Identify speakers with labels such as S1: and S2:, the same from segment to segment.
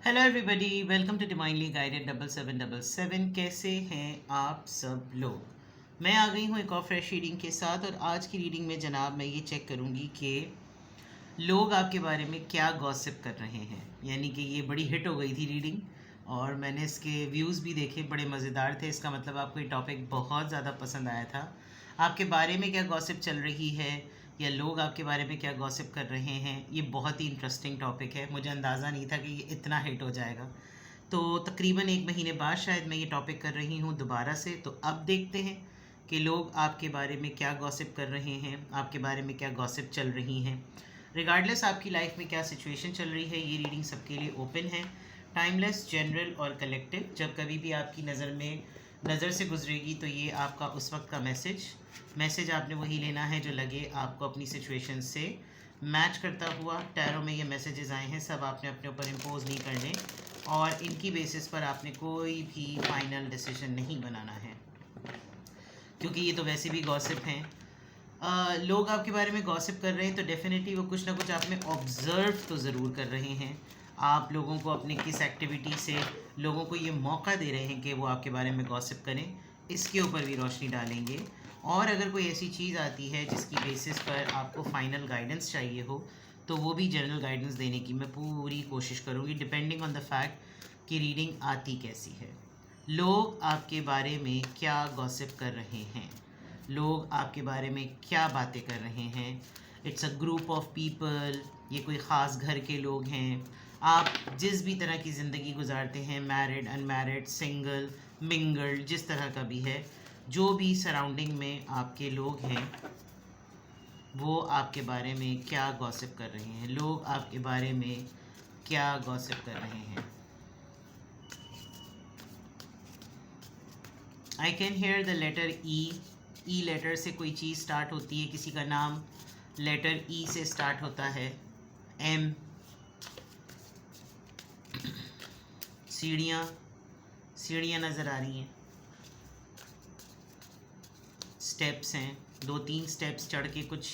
S1: Hello everybody, welcome to divinely guided 7777। कैसे हैं आप सब लोग। मैं आ गई हूँ एक और फ्रेश रीडिंग के साथ। और आज की रीडिंग में जनाब मैं ये चेक करूँगी कि लोग आपके बारे में क्या गॉसिप कर रहे हैं। यानी कि ये बड़ी हिट हो गई थी रीडिंग और मैंने इसके व्यूज़ भी देखे, बड़े मज़ेदार थे। इसका मतलब आपको ये टॉपिक बहुत ज़्यादा पसंद आया था। आपके बारे में क्या गॉसिप चल रही है या लोग आपके बारे में क्या गॉसिप कर रहे हैं, ये बहुत ही इंटरेस्टिंग टॉपिक है। मुझे अंदाज़ा नहीं था कि ये इतना हिट हो जाएगा। तो तकरीबन एक महीने बाद शायद मैं ये टॉपिक कर रही हूँ दोबारा से। तो अब देखते हैं कि लोग आपके बारे में क्या गॉसिप कर रहे हैं, आपके बारे में क्या गॉसिप चल रही हैं। रिगार्डलेस आपकी लाइफ में क्या सिचुएशन चल रही है, ये रीडिंग सबके लिए ओपन है। टाइमलेस, जनरल और कलेक्टिव। जब कभी भी आपकी नज़र से गुजरेगी तो ये आपका उस वक्त का मैसेज आपने वही लेना है जो लगे आपको अपनी सिचुएशन से मैच करता हुआ। टैरो में ये मैसेजेस आए हैं, सब आपने अपने ऊपर इम्पोज नहीं करने और इनकी बेसिस पर आपने कोई भी फाइनल डिसीजन नहीं बनाना है, क्योंकि ये तो वैसे भी गॉसिप हैं। लोग आपके बारे में गॉसिप कर रहे हैं तो डेफिनेटली वो कुछ ना कुछ आप में ऑब्ज़र्व तो ज़रूर कर रहे हैं। आप लोगों को अपने किस एक्टिविटी से लोगों को ये मौका दे रहे हैं कि वो आपके बारे में गॉसिप करें, इसके ऊपर भी रोशनी डालेंगे। और अगर कोई ऐसी चीज़ आती है जिसकी बेसिस पर आपको फाइनल गाइडेंस चाहिए हो तो वो भी जनरल गाइडेंस देने की मैं पूरी कोशिश करूँगी, डिपेंडिंग ऑन द फैक्ट कि रीडिंग आती कैसी है। लोग आपके बारे में क्या गॉसिप कर रहे हैं, लोग आपके बारे में क्या बातें कर रहे हैं। It's a group of people, ये कोई ख़ास घर के लोग हैं। आप जिस भी तरह की ज़िंदगी गुजारते हैं, मैरिड, अनमैरिड, सिंगल, मिंगल, जिस तरह का भी है, जो भी सराउंडिंग में आपके लोग हैं वो आपके बारे में क्या गॉसिप कर रहे हैं, लोग आपके बारे में क्या गॉसिप कर रहे हैं। I can hear the letter E. E letter से कोई चीज़ स्टार्ट होती है, किसी का नाम लेटर ई से स्टार्ट होता है। एम, सीढ़ियाँ सीढ़ियाँ नज़र आ रही हैं, स्टेप्स हैं, 2-3 स्टेप्स चढ़ के कुछ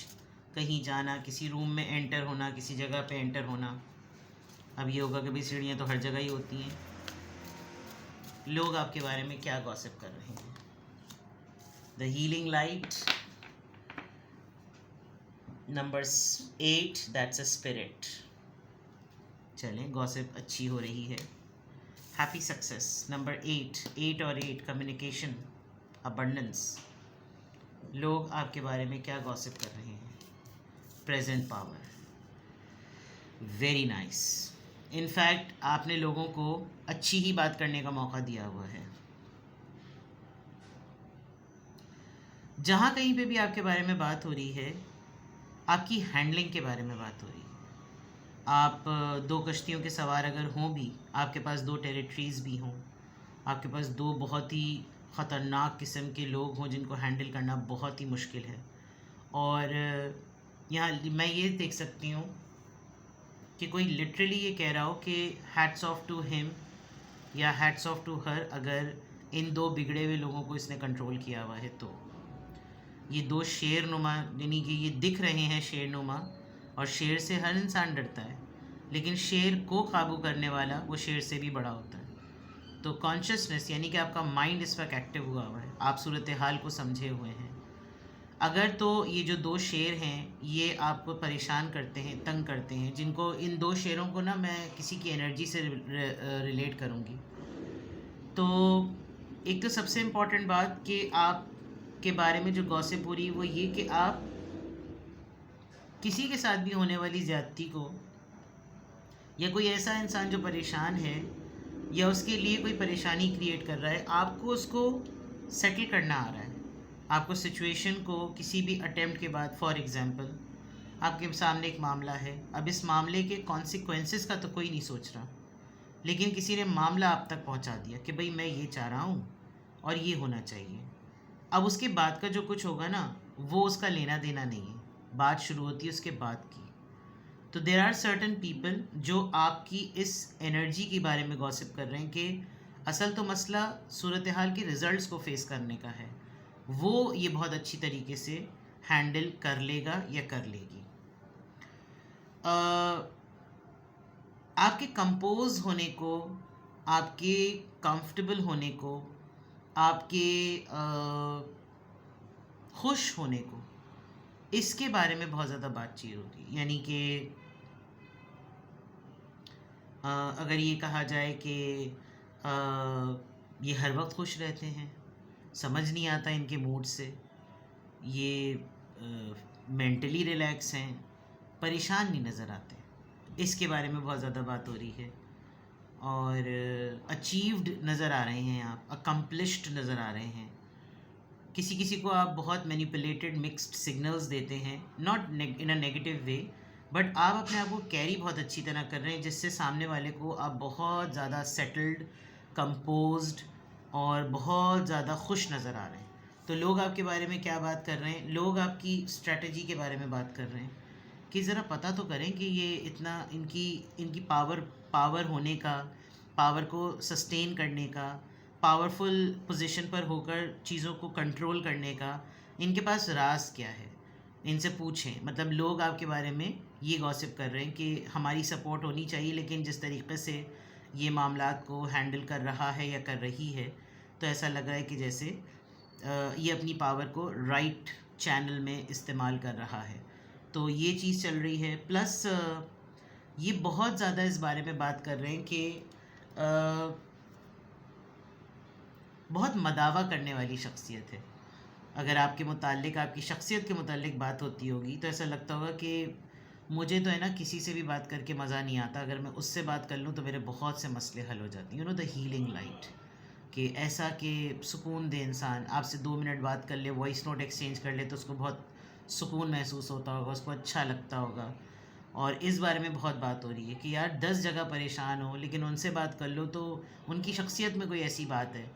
S1: कहीं जाना, किसी रूम में एंटर होना, किसी जगह पे एंटर होना। अब ये होगा कि भाई सीढ़ियाँ तो हर जगह ही होती हैं। लोग आपके बारे में क्या गॉसिप कर रहे हैं। The healing light, number 8, that's a spirit. चलें, गॉसिप अच्छी हो रही है। हैप्पी सक्सेस, नंबर 8 और 8 कम्युनिकेशन, अबंडेंस। लोग आपके बारे में क्या गॉसिप कर रहे हैं। Present power, very nice. In fact आपने लोगों को अच्छी ही बात करने का मौका दिया हुआ है। जहाँ कहीं पे भी आपके बारे में बात हो रही है, आपकी हैंडलिंग के बारे में बात हो रही है। आप 2 कश्तियों के सवार अगर हों भी, आपके पास 2 टेरिटरीज़ भी हों, आपके पास 2 बहुत ही ख़तरनाक किस्म के लोग हों जिनको हैंडल करना बहुत ही मुश्किल है। और यहाँ मैं ये देख सकती हूँ कि कोई लिटरली ये कह रहा हो कि हैट्स ऑफ टू हिम या हैट्स ऑफ टू हर, अगर इन 2 बिगड़े हुए लोगों को इसने कंट्रोल किया हुआ है। तो ये 2 शेर नुमा, यानी कि ये दिख रहे हैं शेर नुमा, और शेर से हर इंसान डरता है, लेकिन शेर को काबू करने वाला वो शेर से भी बड़ा होता है। तो कॉन्शियसनेस, यानी कि आपका माइंड इस वक्त एक्टिव हुआ हुआ है, आप सूरत हाल को समझे हुए हैं। अगर तो ये जो 2 शेर हैं ये आपको परेशान करते हैं, तंग करते हैं, जिनको इन 2 शेरों को ना मैं किसी की एनर्जी से रिलेट करूँगी। तो एक तो सबसे इम्पॉर्टेंट बात कि आप के बारे में जो गॉसिप हो रही है वो ये कि आप किसी के साथ भी होने वाली ज़्यादती को, या कोई ऐसा इंसान जो परेशान है या उसके लिए कोई परेशानी क्रिएट कर रहा है, आपको उसको सेटल करना आ रहा है। आपको सिचुएशन को किसी भी अटेम्प्ट के बाद, फॉर एग्ज़ाम्पल आपके सामने एक मामला है, अब इस मामले के कॉन्सिक्वेंसेस का तो कोई नहीं सोच रहा, लेकिन किसी ने मामला आप तक पहुंचा दिया कि भाई मैं ये चाह रहा हूँ और ये होना चाहिए। अब उसके बाद का जो कुछ होगा ना, वो उसका लेना देना नहीं है, बात शुरू होती है उसके बाद की। तो देर आर सर्टन पीपल जो आपकी इस एनर्जी के बारे में गॉसिप कर रहे हैं कि असल तो मसला सूरत हाल के रिज़ल्ट्स को फेस करने का है, वो ये बहुत अच्छी तरीके से हैंडल कर लेगा या कर लेगी। आपके कंपोज होने को, आपके कंफर्टेबल होने को, आपके खुश होने को, इसके बारे में बहुत ज़्यादा बातचीत होती है। यानी कि अगर ये कहा जाए कि ये हर वक्त खुश रहते हैं, समझ नहीं आता इनके मूड से, ये मेंटली रिलैक्स हैं, परेशान नहीं नज़र आते, इसके बारे में बहुत ज़्यादा बात हो रही है। और अचीव्ड नज़र आ रहे हैं आप, अकम्पलिश्ड नज़र आ रहे हैं। किसी किसी को आप बहुत मैनिपुलेटेड मिक्स्ड सिग्नल्स देते हैं, not in a negative way, but आप अपने आप को कैरी बहुत अच्छी तरह कर रहे हैं, जिससे सामने वाले को आप बहुत ज़्यादा सेटल्ड, कंपोज्ड और बहुत ज़्यादा खुश नज़र आ रहे हैं। तो लोग आपके बारे में क्या बात कर रहे हैं, लोग आपकी स्ट्रेटजी के बारे में बात कर रहे हैं कि ज़रा पता तो करें कि ये इतना इनकी इनकी पावर होने का, पावर को सस्टेन करने का, पावरफुल पोजीशन पर होकर चीज़ों को कंट्रोल करने का इनके पास राज क्या है, इनसे पूछें। मतलब लोग आपके बारे में ये गॉसिप कर रहे हैं कि हमारी सपोर्ट होनी चाहिए, लेकिन जिस तरीके से ये मामलात को हैंडल कर रहा है या कर रही है, तो ऐसा लग रहा है कि जैसे ये अपनी पावर को राइट चैनल में इस्तेमाल कर रहा है। तो ये चीज़ चल रही है। प्लस ये बहुत ज़्यादा इस बारे में बात कर रहे हैं कि बहुत मदावा करने वाली शख्सियत है। अगर आपके मुताल्लिक, आपकी शख्सियत के मुताल्लिक बात होती होगी तो ऐसा लगता होगा कि मुझे तो है ना किसी से भी बात करके मज़ा नहीं आता, अगर मैं उससे बात कर लूँ तो मेरे बहुत से मसले हल हो जाते हैं। You know the healing light, कि ऐसा कि सुकून दे इंसान, आपसे 2 मिनट बात कर ले, वॉइस नोट एक्सचेंज कर ले, तो उसको बहुत सुकून महसूस होता होगा, उसको अच्छा लगता होगा। और इस बारे में बहुत बात हो रही है कि यार 10 जगह परेशान हो लेकिन उनसे बात कर लो तो उनकी शख्सियत में कोई ऐसी बात है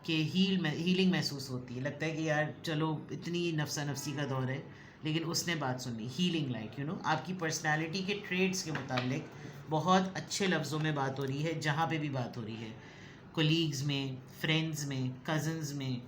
S1: कि हीलिंग महसूस होती है। लगता है कि यार चलो इतनी नफसा नफसी का दौर है लेकिन उसने बात सुनी, हीलिंग लाइट। यू नो आपकी पर्सनालिटी के ट्रेड्स के मुतालिक बहुत अच्छे लफ्ज़ों में बात हो रही है, जहाँ पे भी बात हो रही है, कोलीग्स में, फ्रेंड्स में, कज़न्स में,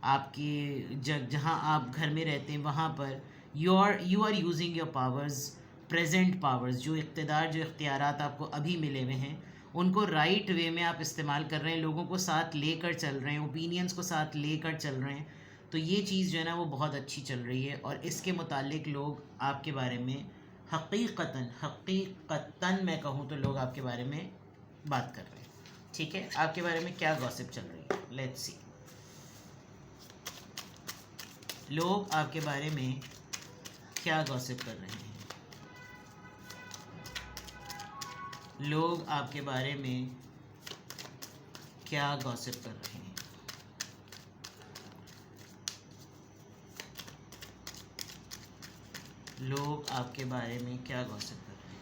S1: आपके जहाँ आप घर में रहते हैं वहाँ पर you are using your powers, present powers, जो इक़्तिदार, जो इख्तियारात आपको अभी मिले हुए हैं, उनको राइट वे में आप इस्तेमाल कर रहे हैं, लोगों को साथ लेकर चल रहे हैं, ओपिनियंस को साथ लेकर चल रहे हैं। तो ये चीज़ जो है ना वो बहुत अच्छी चल रही है और इसके मुतालिक लोग आपके बारे में हकीकतन मैं कहूँ तो लोग आपके बारे में बात कर रहे हैं। ठीक है, आपके बारे में क्या गॉसिप चल रही है, लेट्स सी। लोग आपके बारे में क्या गॉसिप कर रहे हैं, लोग आपके बारे में क्या गॉसिप कर रहे हैं। लोग आपके बारे में क्या गॉसिप कर रहे हैं।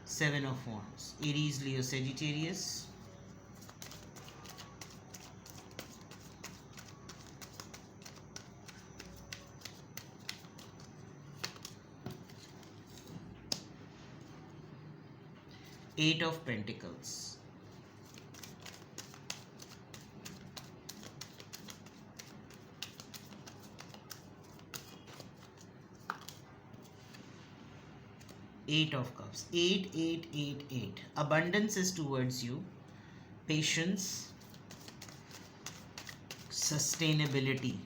S1: 7 of Wands, Aries, Leo, Sagittarius, 8 of Pentacles, 8 of Cups, 8, 8, 8, 8. Abundance is towards you. Patience, sustainability.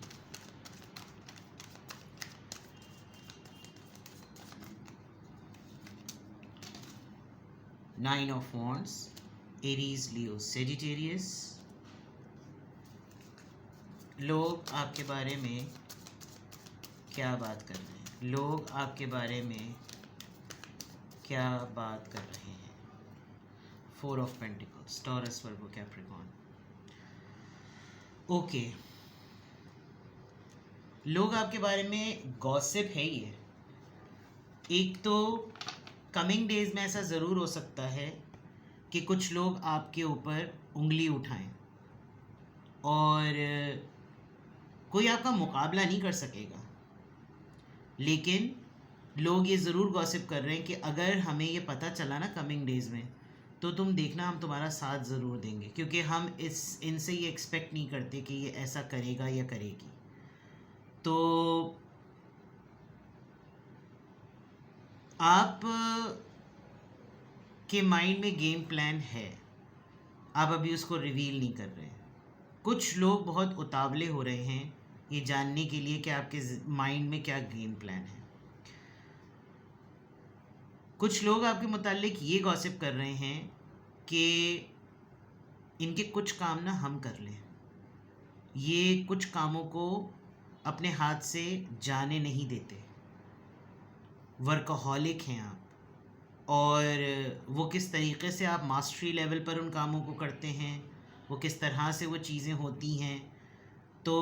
S1: 9 of Wands, Aries, Leo, Sagittarius. लोग आपके बारे में क्या बात कर रहे हैं, लोग आपके बारे में क्या बात कर रहे हैं। 4 of Pentacles, Taurus, Virgo, Capricorn. Okay, लोग आपके बारे में गॉसिप है ये। एक तो कमिंग डेज में ऐसा ज़रूर हो सकता है कि कुछ लोग आपके ऊपर उंगली उठाएं और कोई आपका मुकाबला नहीं कर सकेगा, लेकिन लोग ये ज़रूर गॉसिप कर रहे हैं कि अगर हमें ये पता चला ना कमिंग डेज़ में, तो तुम देखना हम तुम्हारा साथ ज़रूर देंगे, क्योंकि हम इनसे ये एक्सपेक्ट नहीं करते कि ये ऐसा करेगा या करेगी। तो आप कि माइंड में गेम प्लान है, आप अभी उसको रिवील नहीं कर रहे। कुछ लोग बहुत उतावले हो रहे हैं ये जानने के लिए कि आपके माइंड में क्या गेम प्लान है। कुछ लोग आपके मुताल्लिक ये गॉसिप कर रहे हैं कि इनके कुछ काम ना हम कर लें, ये कुछ कामों को अपने हाथ से जाने नहीं देते, वर्कहॉलिक हैं आप, और वो किस तरीक़े से आप मास्टरी लेवल पर उन कामों को करते हैं, वो किस तरह से वो चीज़ें होती हैं। तो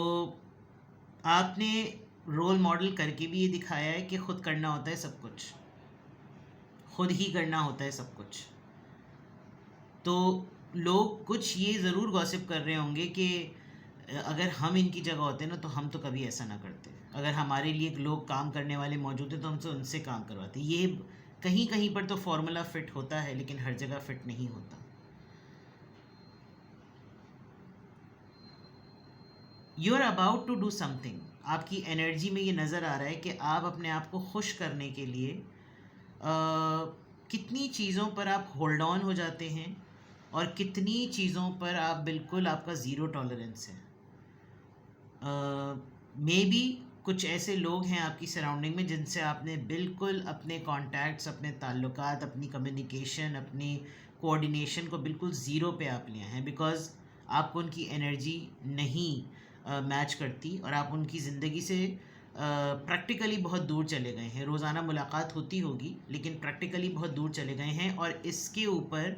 S1: आपने रोल मॉडल करके भी ये दिखाया है कि ख़ुद करना होता है सब कुछ, ख़ुद ही करना होता है सब कुछ। तो लोग कुछ ये ज़रूर गॉसिप कर रहे होंगे कि अगर हम इनकी जगह होते ना तो हम तो कभी ऐसा ना करते, अगर हमारे लिए लोग काम करने वाले मौजूद हैं तो हमसे उनसे काम करवाते। ये कहीं कहीं पर तो फॉर्मूला फ़िट होता है लेकिन हर जगह फ़िट नहीं होता। You are about to do something, आपकी एनर्जी में ये नज़र आ रहा है कि आप अपने आप को खुश करने के लिए कितनी चीज़ों पर आप होल्ड ऑन हो जाते हैं और कितनी चीज़ों पर आप बिल्कुल आपका ज़ीरो टॉलरेंस है। मे बी कुछ ऐसे लोग हैं आपकी सराउंडिंग में जिनसे आपने बिल्कुल अपने कॉन्टैक्ट्स, अपने ताल्लुकात, अपनी कम्युनिकेशन, अपनी कोऑर्डिनेशन को बिल्कुल ज़ीरो पे आप लिया हैं, बिकॉज़ आपको उनकी एनर्जी नहीं मैच करती और आप उनकी ज़िंदगी से प्रैक्टिकली बहुत दूर चले गए हैं। रोज़ाना मुलाकात होती होगी लेकिन प्रैक्टिकली बहुत दूर चले गए हैं, और इसके ऊपर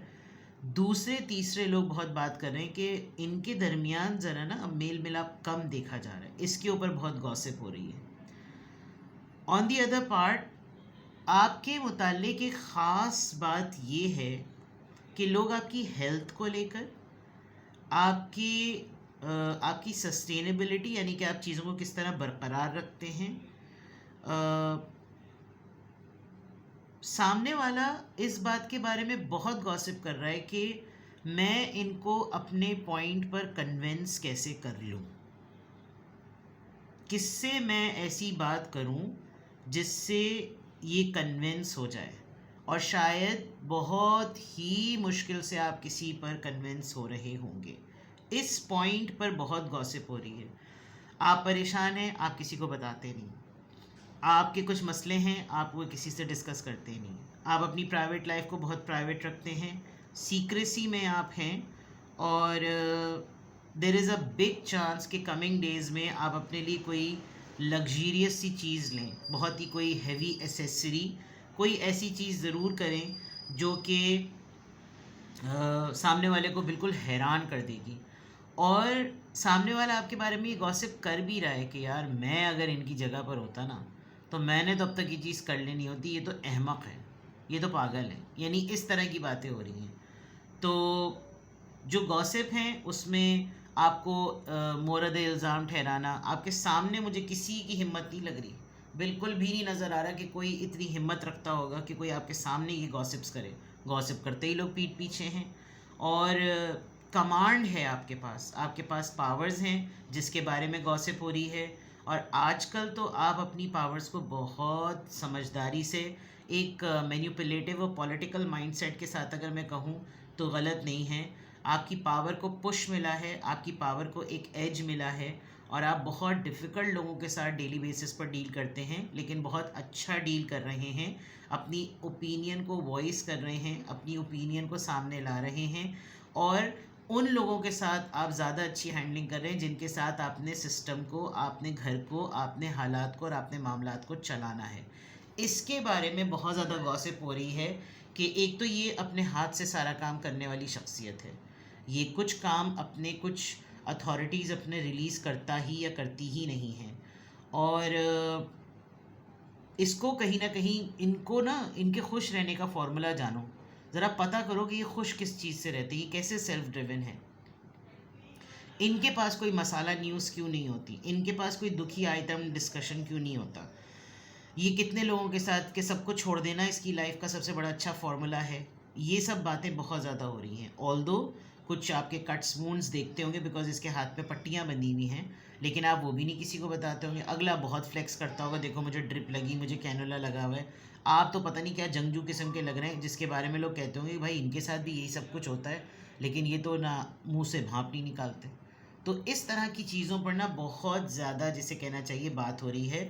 S1: दूसरे तीसरे लोग बहुत बात कर रहे हैं कि इनके दरमियान ज़रा ना अब मेल मिलाप कम देखा जा रहा है, इसके ऊपर बहुत गॉसिप हो रही है। ऑन दी अदर पार्ट, आपके मुताल्लिक एक ख़ास बात ये है कि लोग आपकी हेल्थ को लेकर, आपकी सस्टेनेबिलिटी यानी कि आप चीज़ों को किस तरह बरकरार रखते हैं, सामने वाला इस बात के बारे में बहुत गॉसिप कर रहा है कि मैं इनको अपने पॉइंट पर कन्विंस कैसे कर लूँ, किससे मैं ऐसी बात करूँ जिससे ये कन्विंस हो जाए, और शायद बहुत ही मुश्किल से आप किसी पर कन्विंस हो रहे होंगे। इस पॉइंट पर बहुत गॉसिप हो रही है। आप परेशान हैं, आप किसी को बताते नहीं, आपके कुछ मसले हैं, आप वो किसी से डिस्कस करते नहीं, आप अपनी प्राइवेट लाइफ को बहुत प्राइवेट रखते हैं, सीक्रेसी में आप हैं, और there is a big chance कि कमिंग डेज़ में आप अपने लिए कोई लग्जीरियस सी चीज़ लें, बहुत ही कोई हैवी एसेसरी, कोई ऐसी चीज़ ज़रूर करें जो कि सामने वाले को बिल्कुल हैरान कर देगी। और सामने वाला आपके बारे में ये गॉसिप कर भी रहा है कि यार मैं अगर इनकी जगह पर होता ना तो मैंने तो अब तक ये चीज़ कर लेनी होती, ये तो अहमक है, ये तो पागल है, यानी इस तरह की बातें हो रही हैं। तो जो गॉसिप हैं उसमें आपको मोरद इल्ज़ाम ठहराना, आपके सामने मुझे किसी की हिम्मत नहीं लग रही, बिल्कुल भी नहीं नज़र आ रहा कि कोई इतनी हिम्मत रखता होगा कि कोई आपके सामने ये गॉसिप्स करे। गॉसिप करते ही लोग पीठ पीछे हैं, और कमांड है आपके पास पावर्स हैं जिसके बारे में गॉसिप हो रही है। और आजकल तो आप अपनी पावर्स को बहुत समझदारी से, एक मैनिपुलेटिव और पॉलिटिकल माइंडसेट के साथ अगर मैं कहूँ तो गलत नहीं है, आपकी पावर को पुश मिला है, आपकी पावर को एक एज मिला है, और आप बहुत डिफ़िकल्ट लोगों के साथ डेली बेसिस पर डील करते हैं, लेकिन बहुत अच्छा डील कर रहे हैं, अपनी ओपिनियन को वॉइस कर रहे हैं, अपनी ओपिनियन को सामने ला रहे हैं, और उन लोगों के साथ आप ज़्यादा अच्छी हैंडलिंग कर रहे हैं जिनके साथ आपने सिस्टम को, आपने घर को, आपने हालात को और आपने मामलात को चलाना है। इसके बारे में बहुत ज़्यादा गॉसिप हो रही है कि एक तो ये अपने हाथ से सारा काम करने वाली शख्सियत है, ये कुछ काम अपने कुछ अथॉरिटीज़ अपने रिलीज़ करता ही या करती ही नहीं है, और इसको कहीं ना कहीं इनको ना इनके खुश रहने का फॉर्मूला जानो, ज़रा पता करो कि ये खुश किस चीज़ से रहते हैं, ये कैसे सेल्फ ड्रिवन है, इनके पास कोई मसाला न्यूज़ क्यों नहीं होती, इनके पास कोई दुखी आइटम डिस्कशन क्यों नहीं होता, ये कितने लोगों के साथ के सबको छोड़ देना इसकी लाइफ का सबसे बड़ा अच्छा फार्मूला है। ये सब बातें बहुत ज़्यादा हो रही हैं। ऑल्दो कुछ आपके कट्स वूंड्स देखते होंगे बिकॉज इसके हाथ पे पट्टियाँ बंधी हुई हैं, लेकिन आप वो भी नहीं किसी को बताते होंगे। अगला बहुत फ्लेक्स करता होगा, देखो मुझे ड्रिप लगी, मुझे कैनुला लगा हुआ है। आप तो पता नहीं क्या जंगजू किस्म के लग रहे हैं, जिसके बारे में लोग कहते होंगे कि भाई इनके साथ भी यही सब कुछ होता है, लेकिन ये तो ना मुंह से भाप नहीं निकालते। तो इस तरह की चीज़ों पर ना बहुत ज़्यादा, जिसे कहना चाहिए, बात हो रही है।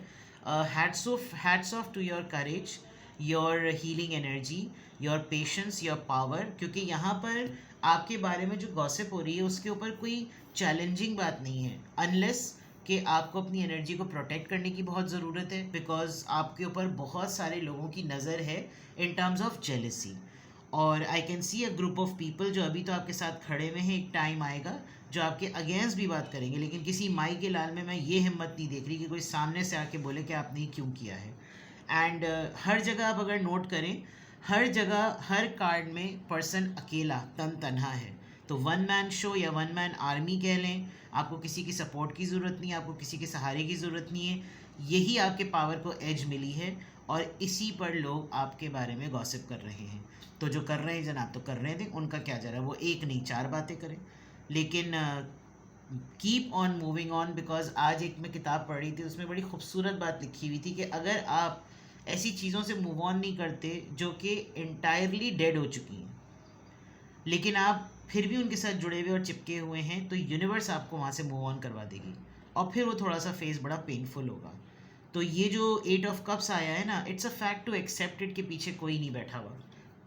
S1: Hats off to your courage, your healing energy, your patience, your power, क्योंकि यहाँ पर आपके बारे में जो गॉसिप हो रही है उसके ऊपर कोई चैलेंजिंग बात नहीं है, अनलेस कि आपको अपनी एनर्जी को प्रोटेक्ट करने की बहुत ज़रूरत है, बिकॉज आपके ऊपर बहुत सारे लोगों की नज़र है इन टर्म्स ऑफ जेलसी। और I can see a group of people जो अभी तो आपके साथ खड़े हुए हैं, एक टाइम आएगा जो आपके अगेंस्ट भी बात करेंगे, लेकिन किसी माई के लाल में मैं ये हिम्मत नहीं देख रही कि कोई सामने से आके बोले कि आपने क्यों किया है। एंड हर जगह आप अगर नोट करें, हर जगह हर कार्ड में पर्सन अकेला तन्हा है। तो वन मैन शो या वन मैन आर्मी कह लें, आपको किसी की सपोर्ट की ज़रूरत नहीं है, आपको किसी के सहारे की ज़रूरत नहीं है। यही आपके पावर को एज मिली है और इसी पर लोग आपके बारे में गॉसिप कर रहे हैं। तो जो कर रहे हैं जनाब तो कर रहे थे, उनका क्या जा रहा है, वो एक नहीं चार बातें करें, लेकिन keep on moving on. Because आज एक मैं किताब पढ़ रही थी, उसमें बड़ी खूबसूरत बात लिखी हुई थी कि अगर आप ऐसी चीज़ों से मूव ऑन नहीं करते जो कि इंटायरली डेड हो चुकी हैं, लेकिन आप फिर भी उनके साथ जुड़े हुए और चिपके हुए हैं, तो यूनिवर्स आपको वहाँ से मूव ऑन करवा देगी और फिर वो थोड़ा सा फेस बड़ा पेनफुल होगा। तो ये जो 8 ऑफ कप्स आया है ना, it's a fact to accept it, के पीछे कोई नहीं बैठा हुआ,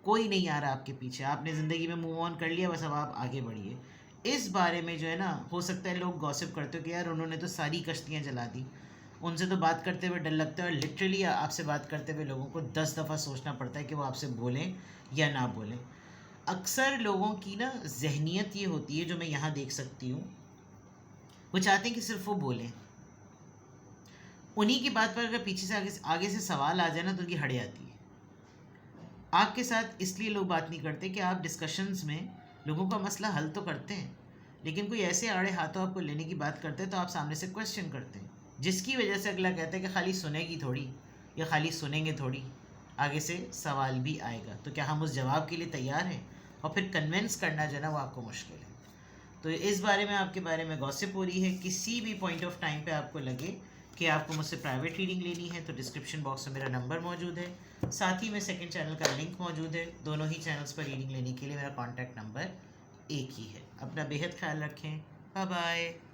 S1: कोई नहीं आ रहा आपके पीछे, आपने ज़िंदगी में मूव ऑन कर लिया, बस अब आप आगे बढ़िए। इस बारे में जो है ना, हो सकता है लोग गॉसिप करते हो कि यार उन्होंने तो सारी कश्तियाँ जला दी, उनसे तो बात करते हुए डर लगता है, और लिटरली आपसे बात करते हुए लोगों को 10 दफ़ा सोचना पड़ता है कि वो आपसे बोलें या ना बोलें। अक्सर लोगों की ना जहनीत ये होती है, जो मैं यहाँ देख सकती हूँ, वो चाहते हैं कि सिर्फ वो बोलें, उन्हीं की बात पर अगर पीछे से आगे से सवाल आ जाए ना तो उनकी हड़े आती है। आपके साथ इसलिए लोग बात नहीं करते कि आप डिस्कशंस में लोगों का मसला हल तो करते हैं, लेकिन कोई ऐसे आड़े हाथों आपको लेने की बात करते हैं तो आप सामने से क्वेश्चन करते हैं, जिसकी वजह से अगला कहता है कि खाली सुनेगी थोड़ी या खाली सुनेंगे थोड़ी, आगे से सवाल भी आएगा, तो क्या हम उस जवाब के लिए तैयार हैं? और फिर कन्विंस करना जो है ना वो आपको मुश्किल है। तो इस बारे में आपके बारे में गॉसिप हो रही है, किसी भी पॉइंट ऑफ टाइम पे आपको लगे कि आपको मुझसे प्राइवेट रीडिंग लेनी है तो डिस्क्रिप्शन बॉक्स में मेरा नंबर मौजूद है, साथ ही में सेकंड चैनल का लिंक मौजूद है। दोनों ही चैनल्स पर रीडिंग लेने के लिए मेरा कॉन्टैक्ट नंबर एक ही है। अपना बेहद ख्याल रखें। Bye bye.